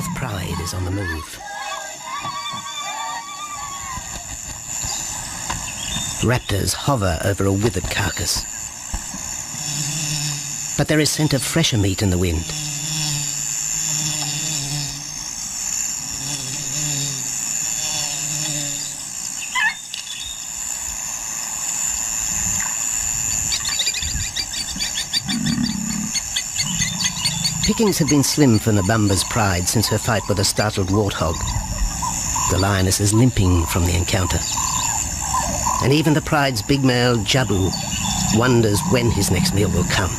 fourth pride is on the move. Raptors hover over a withered carcass. But there is scent of fresher meat in the wind. Pickings have been slim for Nabamba's pride since her fight with a startled warthog. The lioness is limping from the encounter. And even the pride's big male, Jabu, wonders when his next meal will come.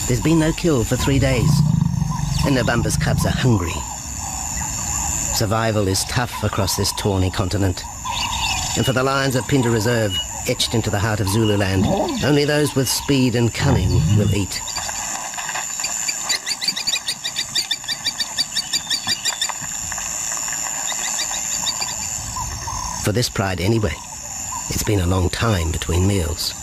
There's been no kill for 3 days, and Nabamba's cubs are hungry. Survival is tough across this tawny continent, and for the lions of Pinda Reserve, etched into the heart of Zululand, only those with speed and cunning will eat. For this pride anyway, it's been a long time between meals.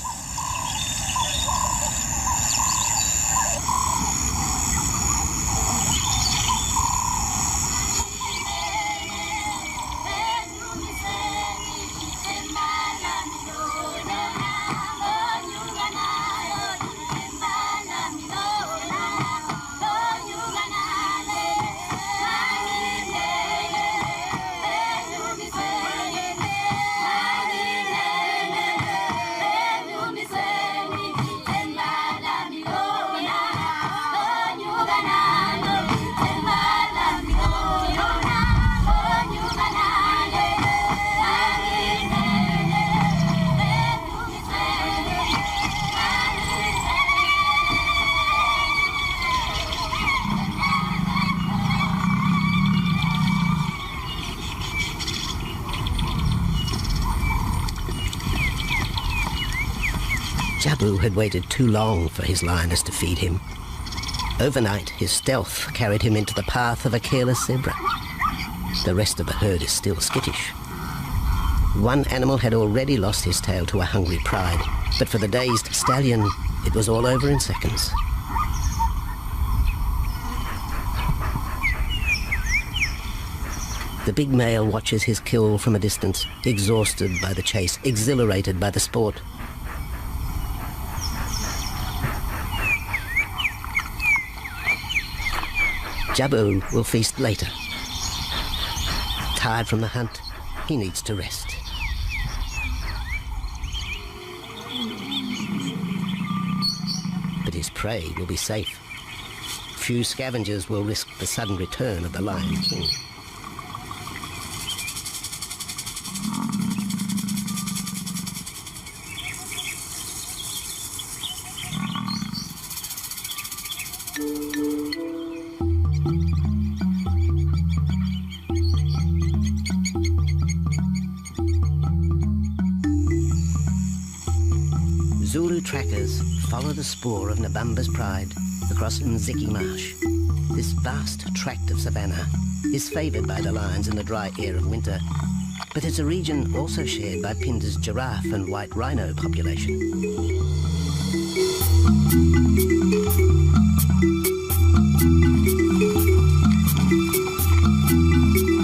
Jabu had waited too long for his lioness to feed him. Overnight, his stealth carried him into the path of a careless zebra. The rest of the herd is still skittish. One animal had already lost his tail to a hungry pride, but for the dazed stallion, it was all over in seconds. The big male watches his kill from a distance, exhausted by the chase, exhilarated by the sport. Jabu will feast later. Tired from the hunt, he needs to rest. But his prey will be safe. Few scavengers will risk the sudden return of the Lion King. Zulu trackers follow the spoor of Nabamba's pride across Nziki Marsh. This vast tract of savanna is favoured by the lions in the dry air of winter, but it's a region also shared by Pinda's giraffe and white rhino population.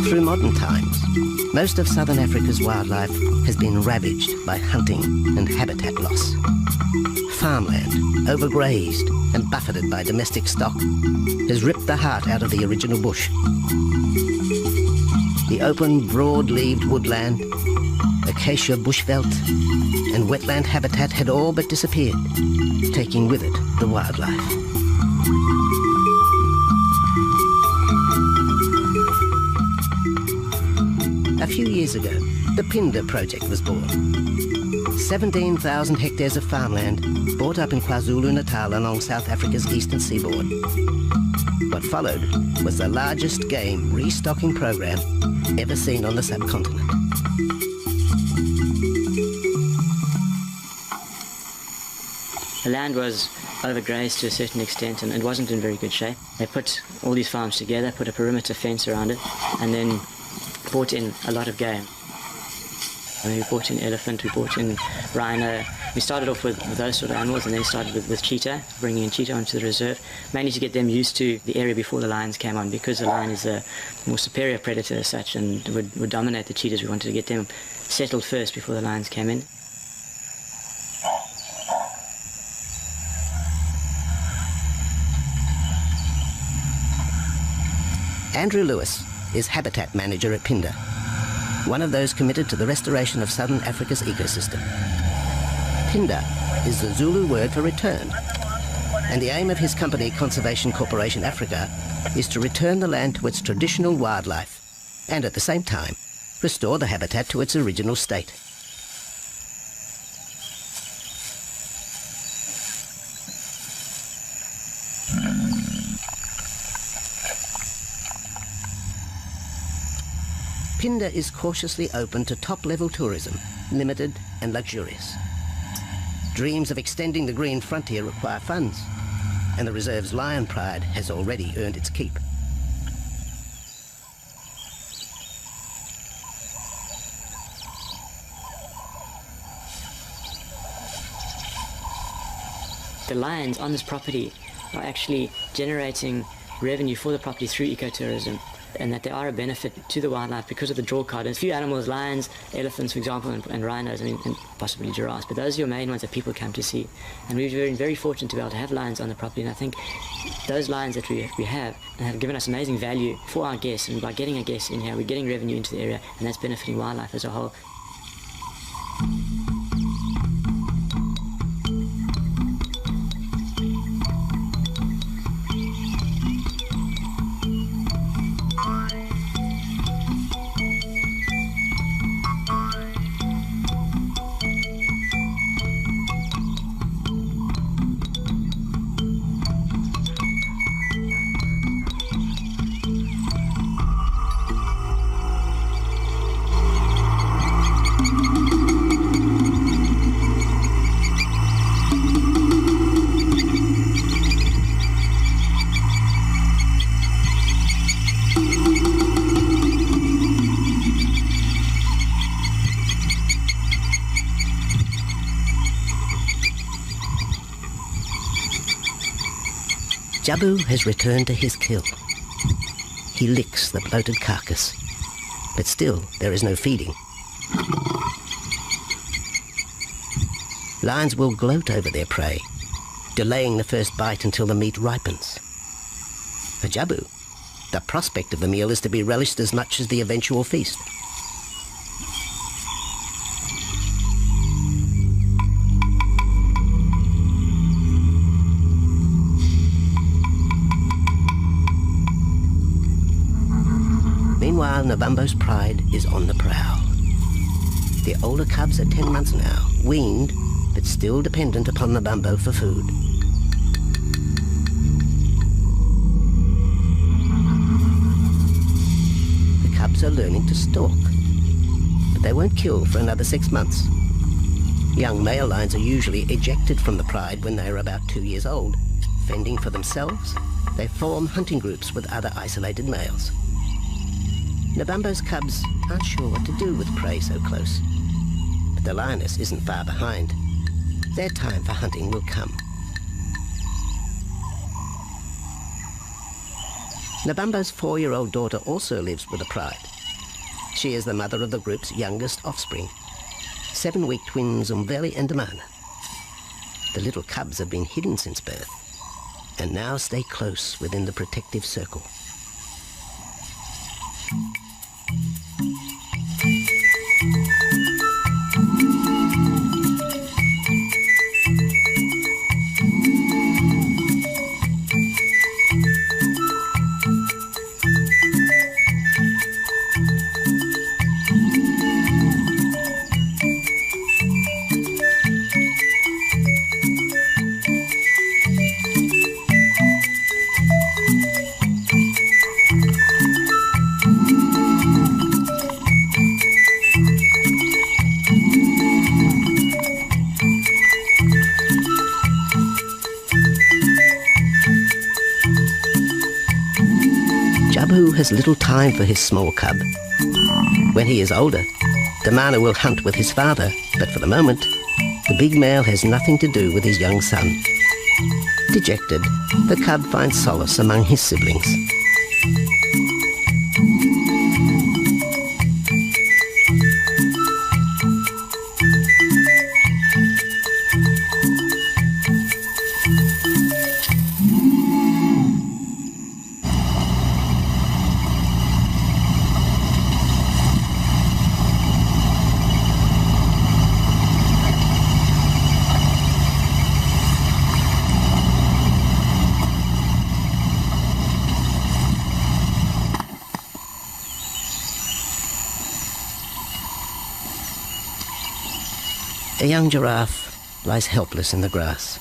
Through modern times, most of southern Africa's wildlife has been ravaged by hunting and habitat loss. Farmland, overgrazed and buffeted by domestic stock, has ripped the heart out of the original bush. The open, broad-leaved woodland, acacia bushveld, and wetland habitat had all but disappeared, taking with it the wildlife. A few years ago, the Pinda project was born. 17,000 hectares of farmland bought up in KwaZulu-Natal along South Africa's eastern seaboard. What followed was the largest game restocking program ever seen on the subcontinent. The land was overgrazed to a certain extent and it wasn't in very good shape. They put all these farms together, put a perimeter fence around it, and then brought in a lot of game. I mean, we brought in elephant, we brought in rhino. We started off with those sort of animals and then started with cheetah, bringing in cheetah onto the reserve, mainly to get them used to the area before the lions came on, because the lion is a more superior predator as such and would dominate the cheetahs. We wanted to get them settled first before the lions came in. Andrew Lewis is habitat manager at Pinda, one of those committed to the restoration of southern Africa's ecosystem. Pinda is the Zulu word for return, and the aim of his company, Conservation Corporation Africa, is to return the land to its traditional wildlife and at the same time restore the habitat to its original state. Pinda is cautiously open to top-level tourism, limited and luxurious. Dreams of extending the green frontier require funds, and the reserve's lion pride has already earned its keep. The lions on this property are actually generating revenue for the property through ecotourism, and that they are a benefit to the wildlife because of the draw card. And a few animals, lions, elephants, for example, and rhinos, I mean, and possibly giraffes, but those are your main ones that people come to see. And we've been very fortunate to be able to have lions on the property, and I think those lions that we have given us amazing value for our guests, and by getting our guests in here, we're getting revenue into the area, and that's benefiting wildlife as a whole. Jabu has returned to his kill. He licks the bloated carcass, but still there is no feeding. Lions will gloat over their prey, delaying the first bite until the meat ripens. For Jabu, the prospect of the meal is to be relished as much as the eventual feast. Meanwhile, Nabambo's pride is on the prowl. The older cubs are 10 months now, weaned, but still dependent upon Nabambo for food. The cubs are learning to stalk, but they won't kill for another 6 months. Young male lions are usually ejected from the pride when they are about 2 years old. Fending for themselves, they form hunting groups with other isolated males. Nabambo's cubs aren't sure what to do with prey so close, but the lioness isn't far behind. Their time for hunting will come. Nabambo's 4-year-old daughter also lives with the pride. She is the mother of the group's youngest offspring, 7-week twins Umveli and Damana. The little cubs have been hidden since birth, and now stay close within the protective circle. has little time for his small cub. When he is older, the male will hunt with his father, but for the moment, the big male has nothing to do with his young son. Dejected, the cub finds solace among his siblings. A young giraffe lies helpless in the grass.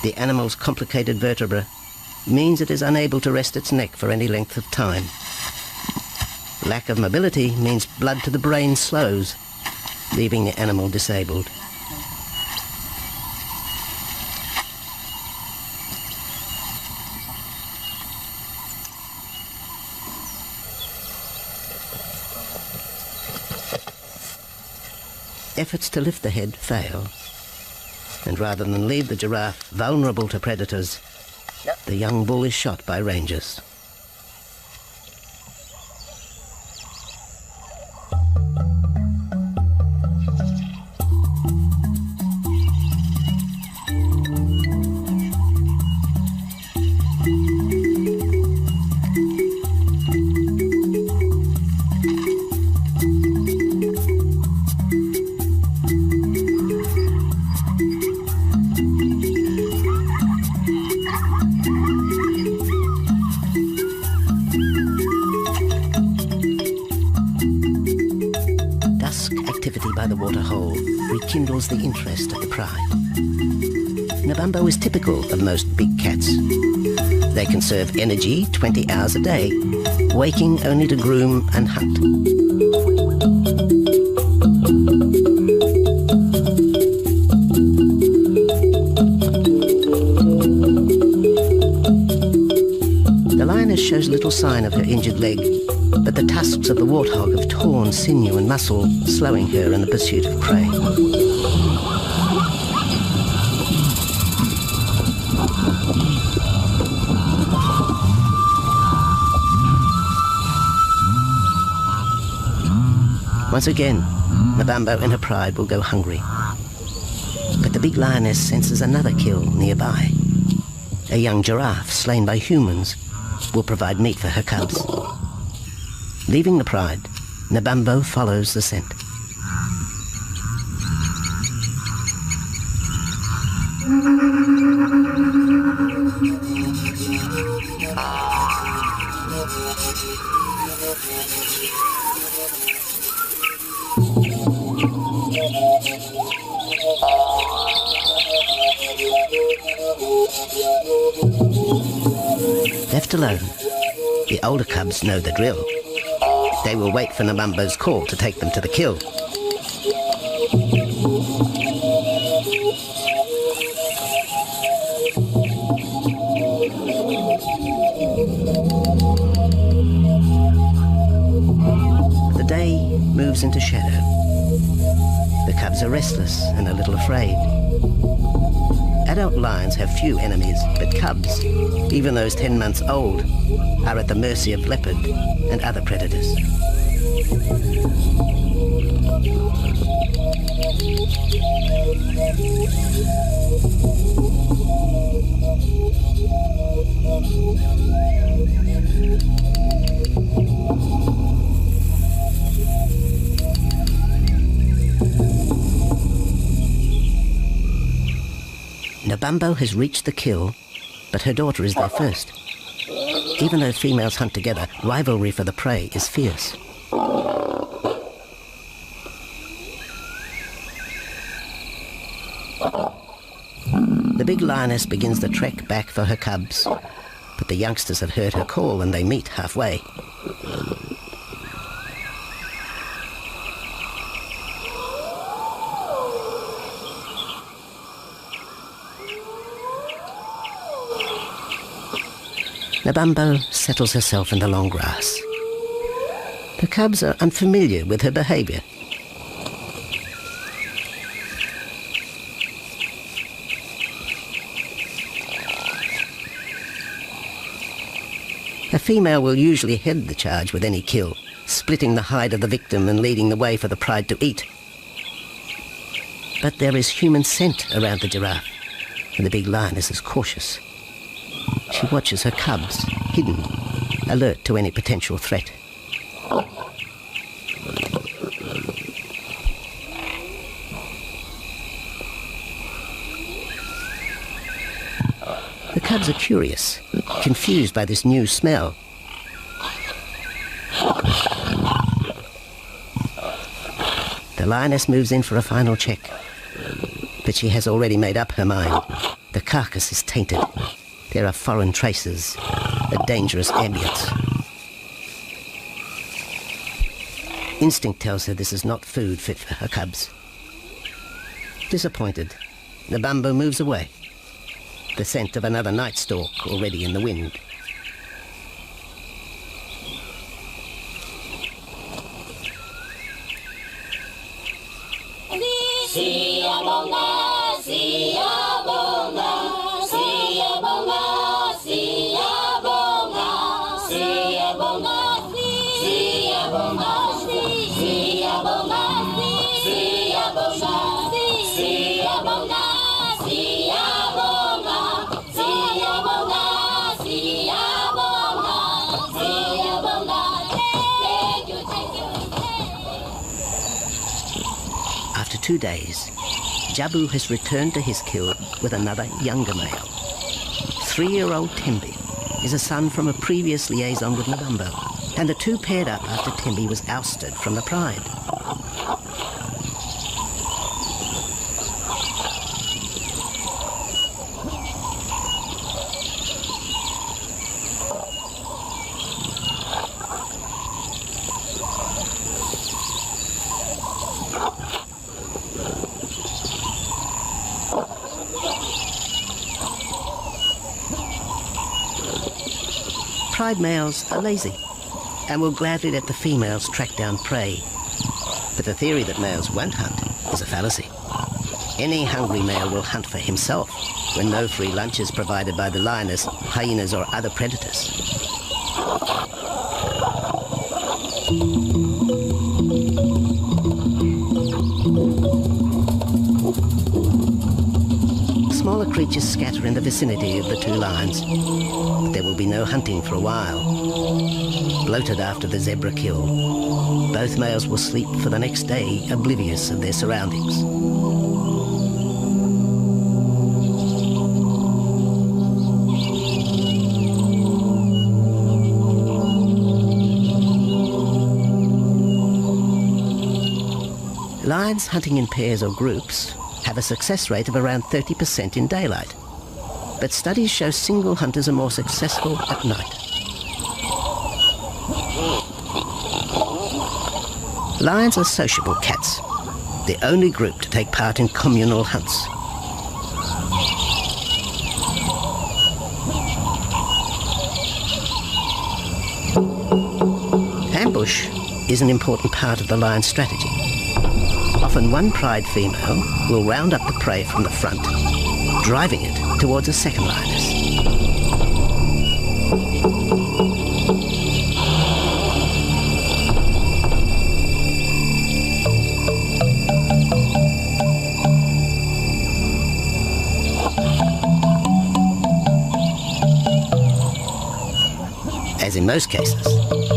The animal's complicated vertebra means it is unable to rest its neck for any length of time. Lack of mobility means blood to the brain slows, leaving the animal disabled. Efforts to lift the head fail, and rather than leave the giraffe vulnerable to predators, the young bull is shot by rangers. By the waterhole rekindles the interest of the pride. Nabambo is typical of most big cats. They conserve energy 20 hours a day, waking only to groom and hunt. The lioness shows little sign of her injured leg, but the tusks of the warthog have torn sinew and muscle, slowing her in the pursuit of prey. Once again, Nabambo in her pride will go hungry. But the big lioness senses another kill nearby. A young giraffe slain by humans will provide meat for her cubs. Leaving the pride, Nabambo follows the scent. Left alone, the older cubs know the drill. They will wait for Nabambo's call to take them to the kill. The day moves into shadow. The cubs are restless and a little afraid. Adult lions have few enemies, but cubs, even those 10 months old, are at the mercy of leopard and other predators. Nabambo has reached the kill, but her daughter is there first. Even though females hunt together, rivalry for the prey is fierce. The big lioness begins the trek back for her cubs, but the youngsters have heard her call and they meet halfway. Nabambo settles herself in the long grass. The cubs are unfamiliar with her behaviour. A female will usually head the charge with any kill, splitting the hide of the victim and leading the way for the pride to eat. But there is human scent around the giraffe, and the big lioness is cautious. She watches her cubs, hidden, alert to any potential threat. The cubs are curious, confused by this new smell. The lioness moves in for a final check, but she has already made up her mind. The carcass is tainted. There are foreign traces, a dangerous ambience. Instinct tells her this is not food fit for her cubs. Disappointed, Nabambo moves away, the scent of another night stalk already in the wind. After 2 days, Jabu has returned to his kill with another younger male. 3-year-old Tembi is a son from a previous liaison with Nabambo, and the two paired up after Tembi was ousted from the pride. Pride males are lazy and will gladly let the females track down prey. But the theory that males won't hunt is a fallacy. Any hungry male will hunt for himself when no free lunch is provided by the lioness, hyenas or other predators. Smaller creatures scatter in the vicinity of the two lions. There will be no hunting for a while. Bloated after the zebra kill, both males will sleep for the next day, oblivious of their surroundings. Lions hunting in pairs or groups have a success rate of around 30% in daylight, but studies show single hunters are more successful at night. Lions are sociable cats, the only group to take part in communal hunts. Ambush is an important part of the lion's strategy. Often one pride female will round up the prey from the front, driving it towards a second lioness. As in most cases,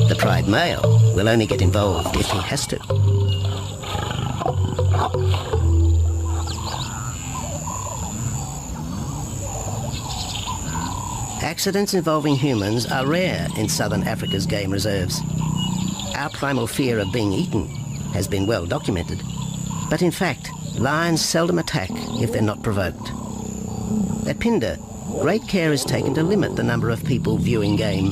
the pride male will only get involved if he has to. Accidents involving humans are rare in southern Africa's game reserves. Our primal fear of being eaten has been well documented, but in fact, lions seldom attack if they're not provoked. At Phinda, great care is taken to limit the number of people viewing game.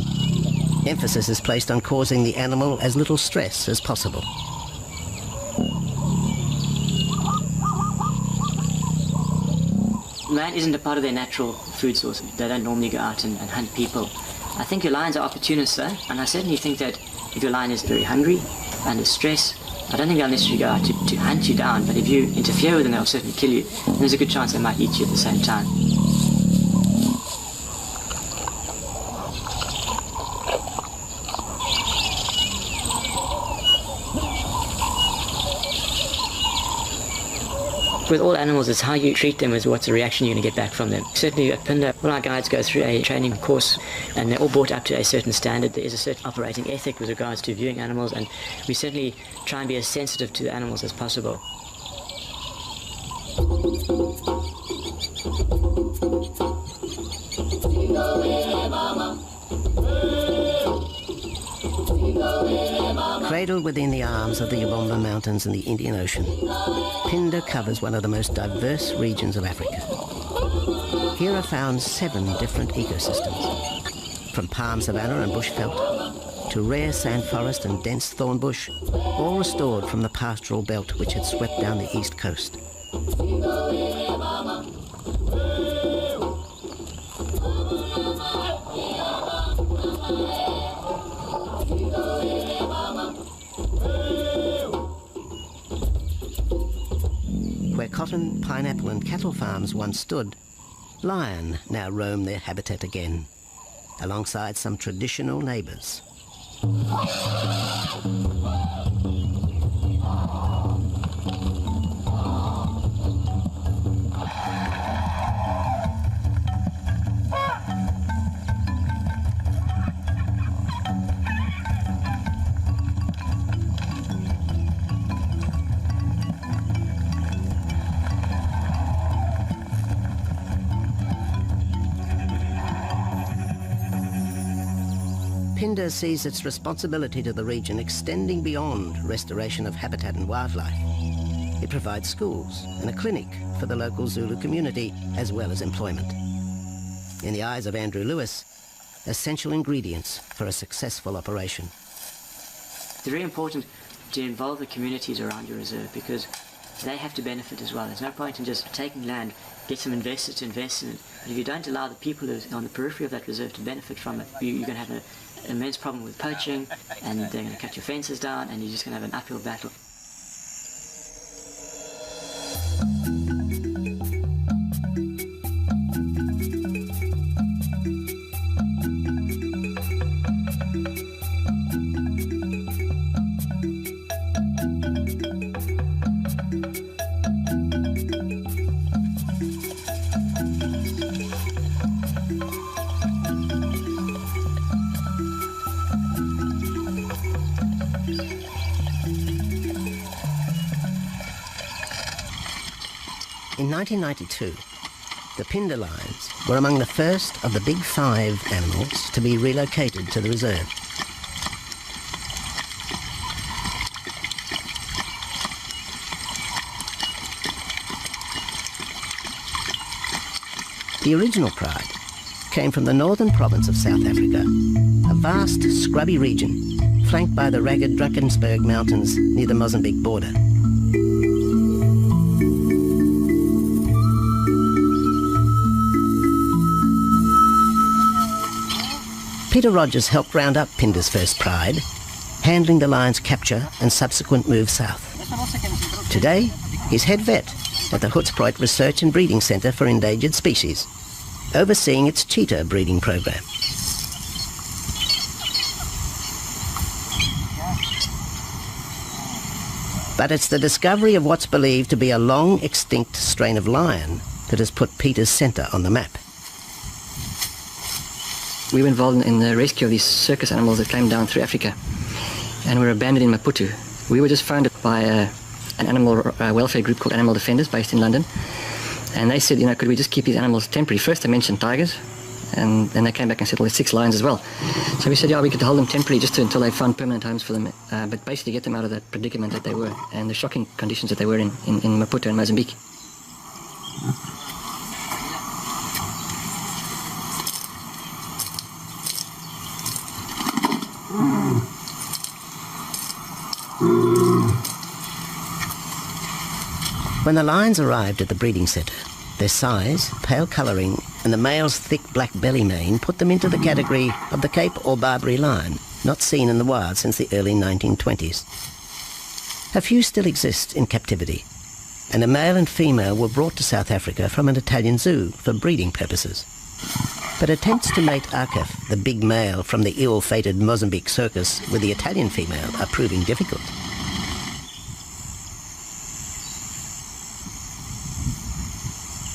Emphasis is placed on causing the animal as little stress as possible. Man isn't a part of their natural food source. They don't normally go out and hunt people. I think your lions are opportunists though, and I certainly think that if your lion is very hungry, under stress, I don't think they'll necessarily go out to hunt you down, but if you interfere with them, they'll certainly kill you. And there's a good chance they might eat you at the same time. With all animals, it's how you treat them is what's the reaction you're going to get back from them. Certainly at Pinda, all our guides go through a training course and they're all brought up to a certain standard. There is a certain operating ethic with regards to viewing animals, and we certainly try and be as sensitive to the animals as possible. Cradled within the arms of the Ubomba Mountains in the Indian Ocean, Pinda covers one of the most diverse regions of Africa. Here are found 7 different ecosystems, from palm savanna and bushveld to rare sand forest and dense thorn bush, all restored from the pastoral belt which had swept down the east coast. Where cotton, pineapple and cattle farms once stood, lion now roam their habitat again, alongside some traditional neighbours. Pinda sees its responsibility to the region extending beyond restoration of habitat and wildlife. It provides schools and a clinic for the local Zulu community, as well as employment. In the eyes of Andrew Lewis, essential ingredients for a successful operation. It's very important to involve the communities around your reserve because they have to benefit as well. There's no point in just taking land, get some investors to invest in it. But if you don't allow the people who are on the periphery of that reserve to benefit from it, you're going to have an immense problem with poaching, and they're going to cut your fences down, and you're just going to have an uphill battle. In 1992, the Pinda lions were among the first of the big 5 animals to be relocated to the reserve. The original pride came from the northern province of South Africa, a vast scrubby region flanked by the ragged Drakensberg Mountains near the Mozambique border. Peter Rogers helped round up Pinda's first pride, handling the lion's capture and subsequent move south. Today, he's head vet at the Hoedspruit Research and Breeding Centre for Endangered Species, overseeing its cheetah breeding program. But it's the discovery of what's believed to be a long-extinct strain of lion that has put Peter's centre on the map. We were involved in the rescue of these circus animals that came down through Africa and were abandoned in Maputo. We were just founded by an animal welfare group called Animal Defenders based in London, and they said, could we just keep these animals temporary? First they mentioned tigers, and then they came back and said, well, there's 6 lions as well. So we said, yeah, we could hold them temporarily just until they found permanent homes for them, but basically get them out of that predicament that they were and the shocking conditions that they were in Maputo and Mozambique. When the lions arrived at the breeding centre, Their size, pale colouring, and the male's thick black belly mane put them into the category of the Cape or Barbary lion, not seen in the wild since the early 1920s. A few still exist in captivity, and a male and female were brought to South Africa from an Italian zoo for breeding purposes. But attempts to mate Akef, the big male from the ill-fated Mozambique circus, with the Italian female are proving difficult.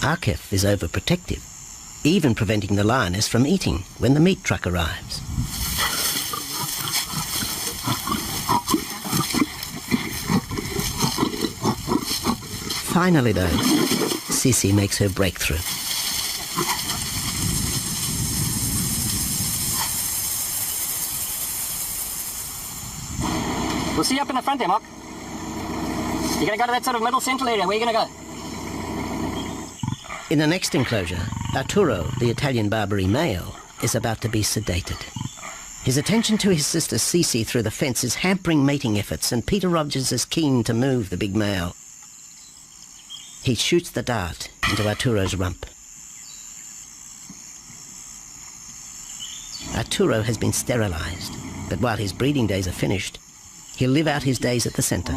Akef is overprotective, even preventing the lioness from eating when the meat truck arrives. Finally though, Sissy makes her breakthrough. We'll see you up in the front there, Mark. You're going to go to that sort of middle central area. Where are you going to go? In the next enclosure, Arturo, the Italian Barbary male, is about to be sedated. His attention to his sister Cece through the fence is hampering mating efforts, and Peter Rogers is keen to move the big male. He shoots the dart into Arturo's rump. Arturo has been sterilised, but while his breeding days are finished, he'll live out his days at the centre.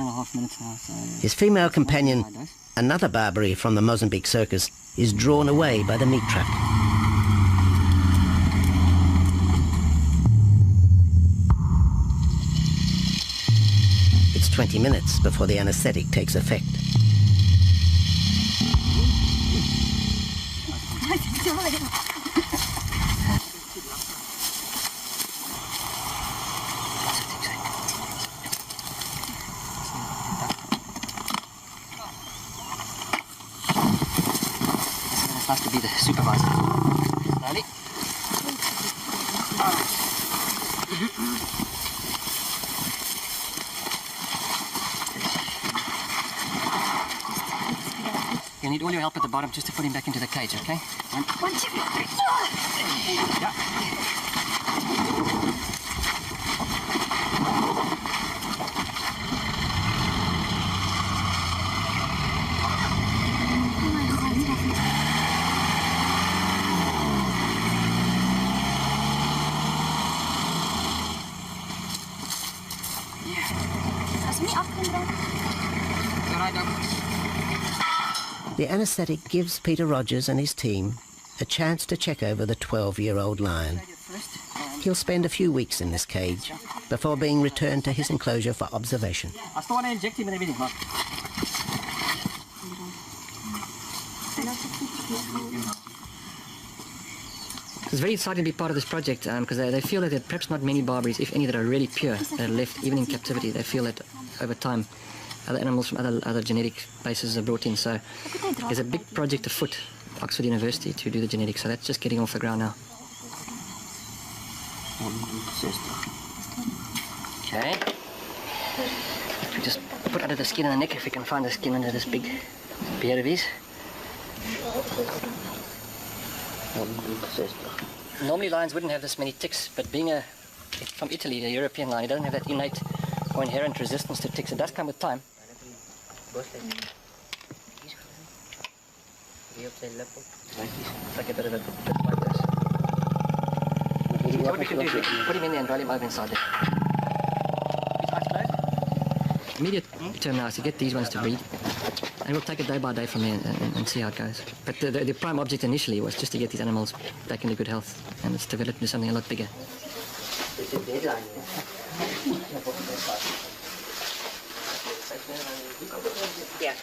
His female companion, another Barbary from the Mozambique circus, is drawn away by the meat truck. It's 20 minutes before the anaesthetic takes effect. Nice to be the supervisor. Slowly. You need all your help at the bottom just to put him back into the cage, okay? One, two, three. Yeah. The anaesthetic gives Peter Rogers and his team a chance to check over the 12-year-old lion. He'll spend a few weeks in this cage before being returned to his enclosure for observation. I still want to inject him and everything, Mark. It's very exciting to be part of this project because they feel that there are perhaps not many Barbaries, if any, that are really pure, that are left even in captivity. They feel that over time other animals from other genetic bases are brought in. So there's a big project afoot at Oxford University to do the genetics. So that's just getting off the ground now. Okay. If we just put under the skin on the neck, if we can find the skin under this big beard of his. Normally lions wouldn't have this many ticks, but being from Italy, the European lion, he doesn't have that innate or inherent resistance to ticks. It does come with time. Like a bit of a bit like this. So what we can do is we can put him in there and roll him over inside there. Immediate term now is to get these ones to breed. And we'll take it day by day from there and see how it goes. But the prime object initially was just to get these animals back into good health, and it's developed into something a lot bigger. Yeah.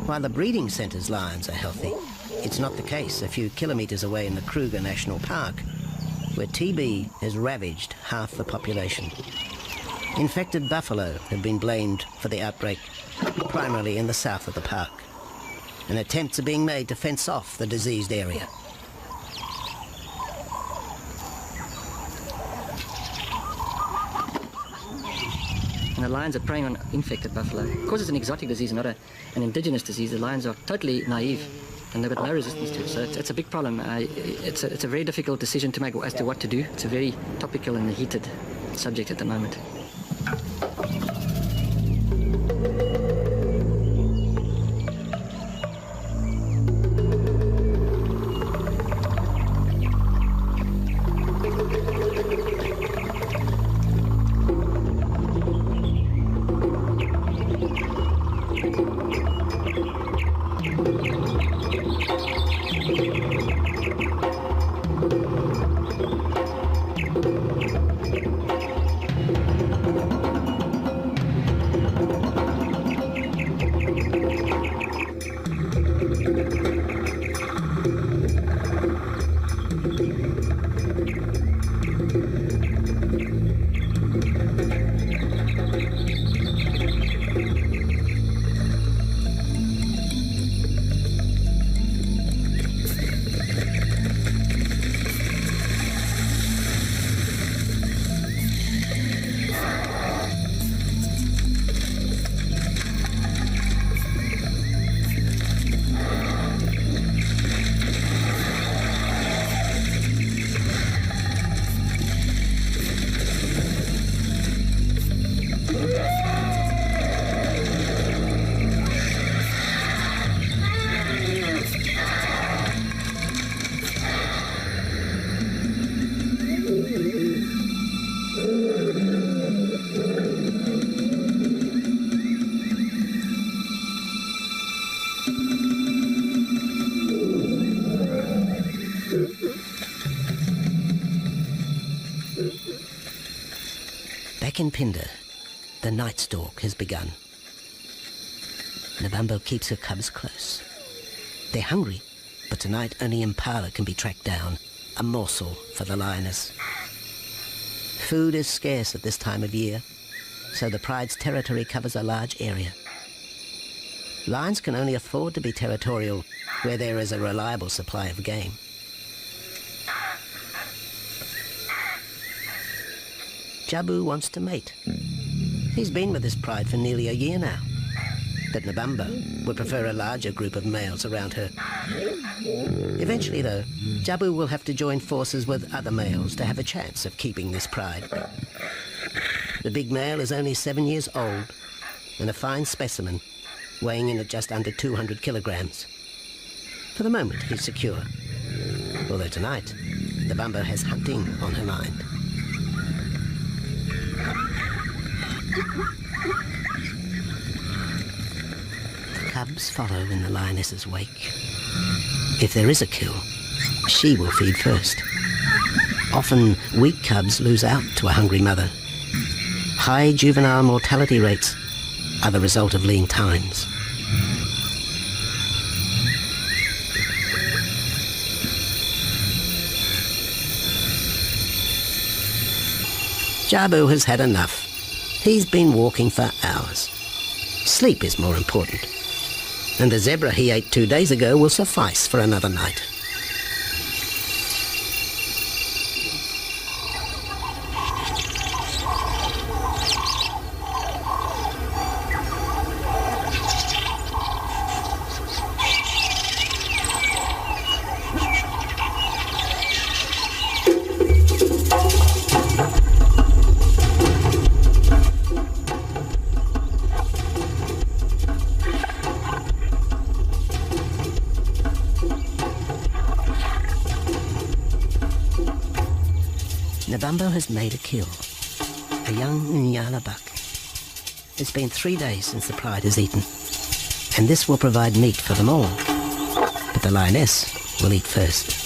While the breeding centre's lions are healthy, it's not the case a few kilometres away in the Kruger National Park, where TB has ravaged half the population. Infected buffalo have been blamed for the outbreak, primarily in the south of the park, and attempts are being made to fence off the diseased area. And the lions are preying on infected buffalo. Because it's an exotic disease, not an indigenous disease, the lions are totally naive and they've got no resistance to it. So it's a big problem. It's a very difficult decision to make as to what to do. It's a very topical and heated subject at the moment. Back in Phinda, the night stalk has begun. Nabambo keeps her cubs close. They're hungry, but tonight only Impala can be tracked down, a morsel for the lioness. Food is scarce at this time of year, so the pride's territory covers a large area. Lions can only afford to be territorial where there is a reliable supply of game. Jabu wants to mate. He's been with his pride for nearly a year now. But Nabambo would prefer a larger group of males around her. Eventually, though, Jabu will have to join forces with other males to have a chance of keeping this pride. The big male is only 7 years old and a fine specimen, weighing in at just under 200 kilograms. For the moment, he's secure. Although tonight, Nabambo has hunting on her mind. The cubs follow in the lioness's wake. If there is a kill, she will feed first. Often, weak cubs lose out to a hungry mother. High juvenile mortality rates are the result of lean times. Jabu has had enough. He's been walking for hours. Sleep is more important. And the zebra he ate 2 days ago will suffice for another night. Nabambo has made a kill, a young Nyala buck. It's been 3 days since the pride has eaten, and this will provide meat for them all. But the lioness will eat first.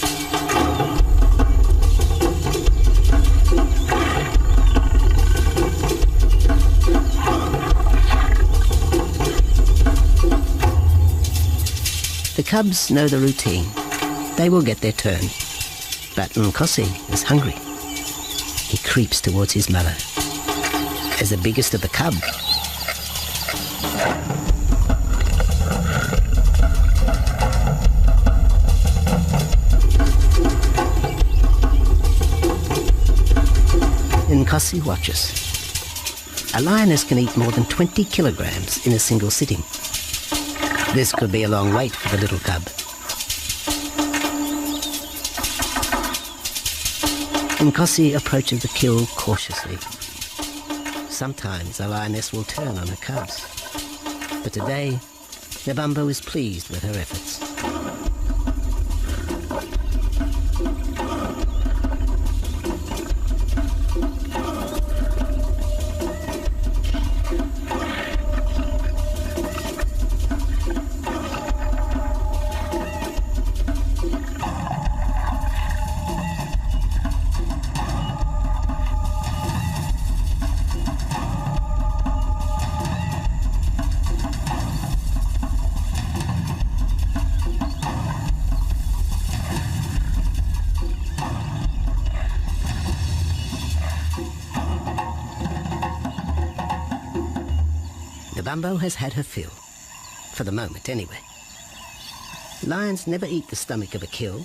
The cubs know the routine. They will get their turn. But Nkosi is hungry. He creeps towards his mother. As the biggest of the cub, Nkosi watches. A lioness can eat more than 20 kilograms in a single sitting. This could be a long wait for the little cub. Nkosi approaches the kill cautiously. Sometimes a lioness will turn on her cubs, but today, Nabambo is pleased with her efforts. Nabambo has had her fill, for the moment anyway. Lions never eat the stomach of a kill.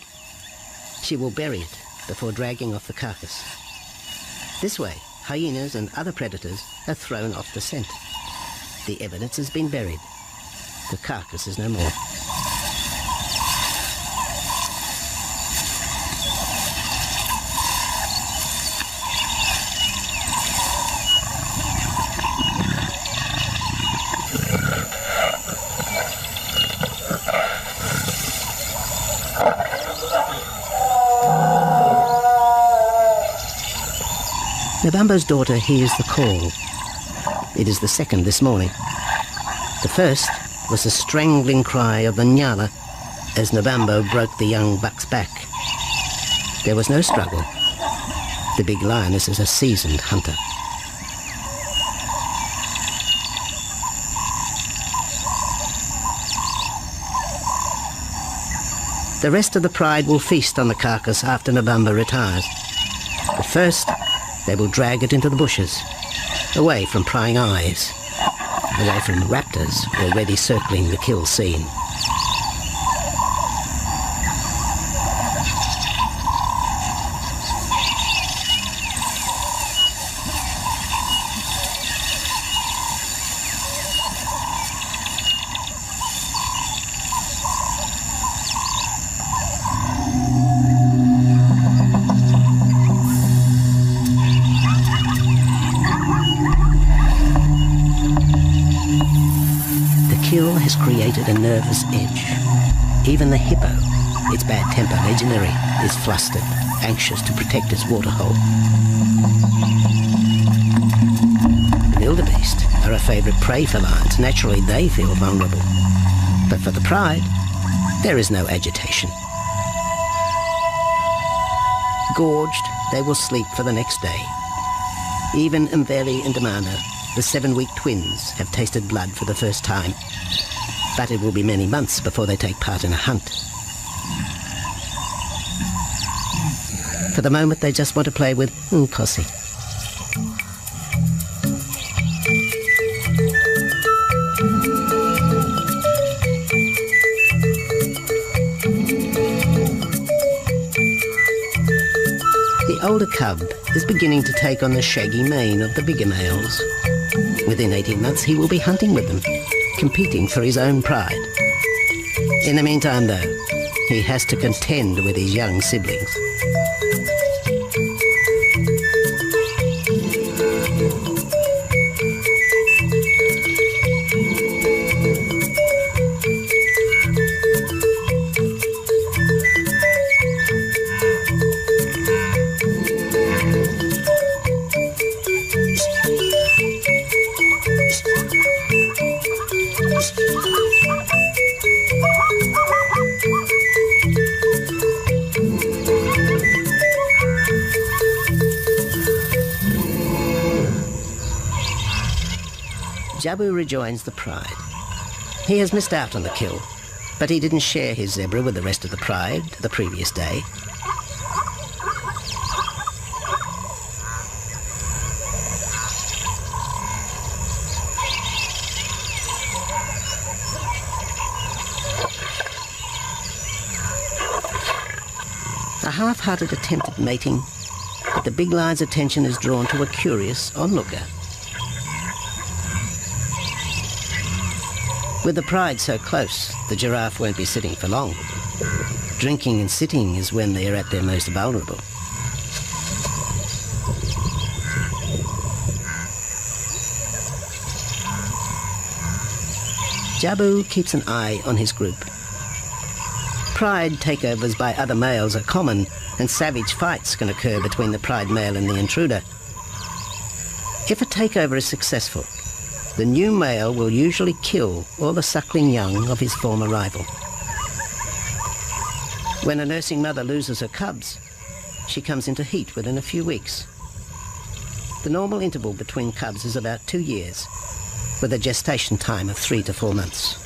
She will bury it before dragging off the carcass. This way, hyenas and other predators are thrown off the scent. The evidence has been buried. The carcass is no more. Nabambo's daughter hears the call. It is the second this morning. The first was the strangling cry of the Nyala as Nabambo broke the young buck's back. There was no struggle. The big lioness is a seasoned hunter. The rest of the pride will feast on the carcass after Nabambo retires. But first, they will drag it into the bushes, away from prying eyes, away from raptors already circling the kill scene. Has created a nervous edge. Even the hippo, its bad temper legendary, is flustered, anxious to protect its waterhole. The wildebeest are a favourite prey for lions. Naturally, they feel vulnerable. But for the pride, there is no agitation. Gorged, they will sleep for the next day. Even Mveli and Damano, the 7-week twins, have tasted blood for the first time. But it will be many months before they take part in a hunt. For the moment, they just want to play with Nkosi. The older cub is beginning to take on the shaggy mane of the bigger males. Within 18 months, he will be hunting with them, competing for his own pride. In the meantime, though, he has to contend with his young siblings. Jabu rejoins the pride. He has missed out on the kill, but he didn't share his zebra with the rest of the pride the previous day. A half-hearted attempt at mating, but the big lion's attention is drawn to a curious onlooker. With the pride so close, the giraffe won't be sitting for long. Drinking and sitting is when they are at their most vulnerable. Jabu keeps an eye on his group. Pride takeovers by other males are common, and savage fights can occur between the pride male and the intruder. If a takeover is successful, the new male will usually kill all the suckling young of his former rival. When a nursing mother loses her cubs, she comes into heat within a few weeks. The normal interval between cubs is about 2 years, with a gestation time of 3 to 4 months.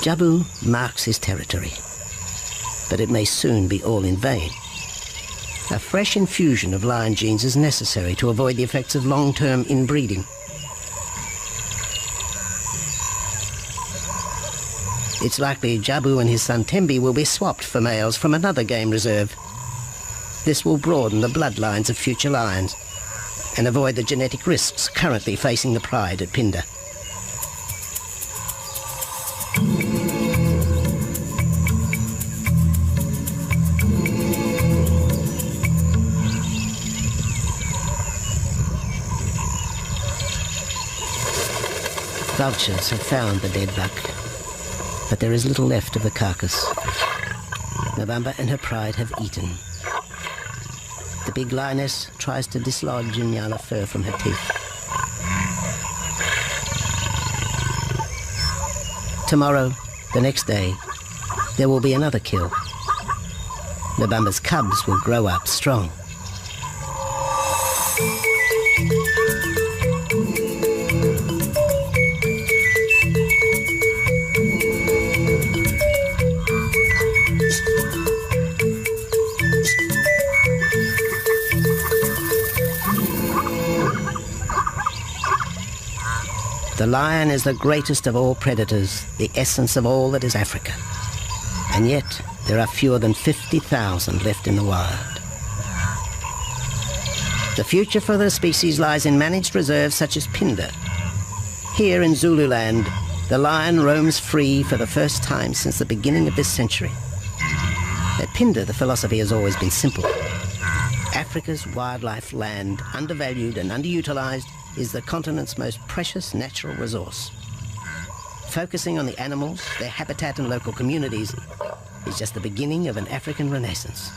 Jabu marks his territory, but it may soon be all in vain. A fresh infusion of lion genes is necessary to avoid the effects of long-term inbreeding. It's likely Jabu and his son Tembi will be swapped for males from another game reserve. This will broaden the bloodlines of future lions and avoid the genetic risks currently facing the pride at Phinda. Vultures have found the dead buck, but there is little left of the carcass. Mabamba and her pride have eaten. The big lioness tries to dislodge Nyala fur from her teeth. Tomorrow, the next day, there will be another kill. Mabamba's cubs will grow up strong. The lion is the greatest of all predators, the essence of all that is Africa. And yet, there are fewer than 50,000 left in the wild. The future for the species lies in managed reserves such as Phinda. Here in Zululand, the lion roams free for the first time since the beginning of this century. At Phinda, the philosophy has always been simple. Africa's wildlife land, undervalued and underutilized, is the continent's most precious natural resource. Focusing on the animals, their habitat and local communities is just the beginning of an African renaissance.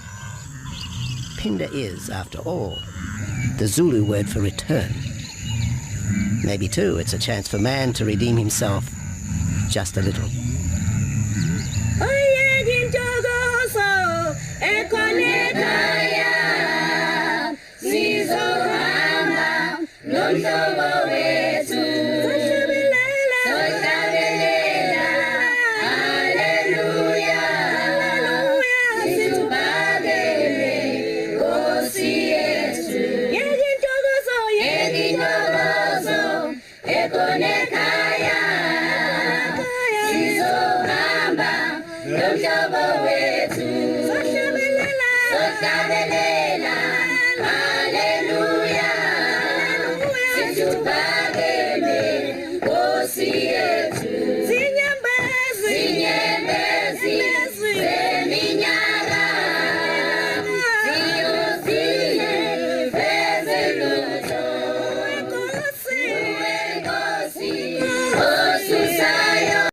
Phinda is, after all, the Zulu word for return. Maybe, too, it's a chance for man to redeem himself just a little. Don't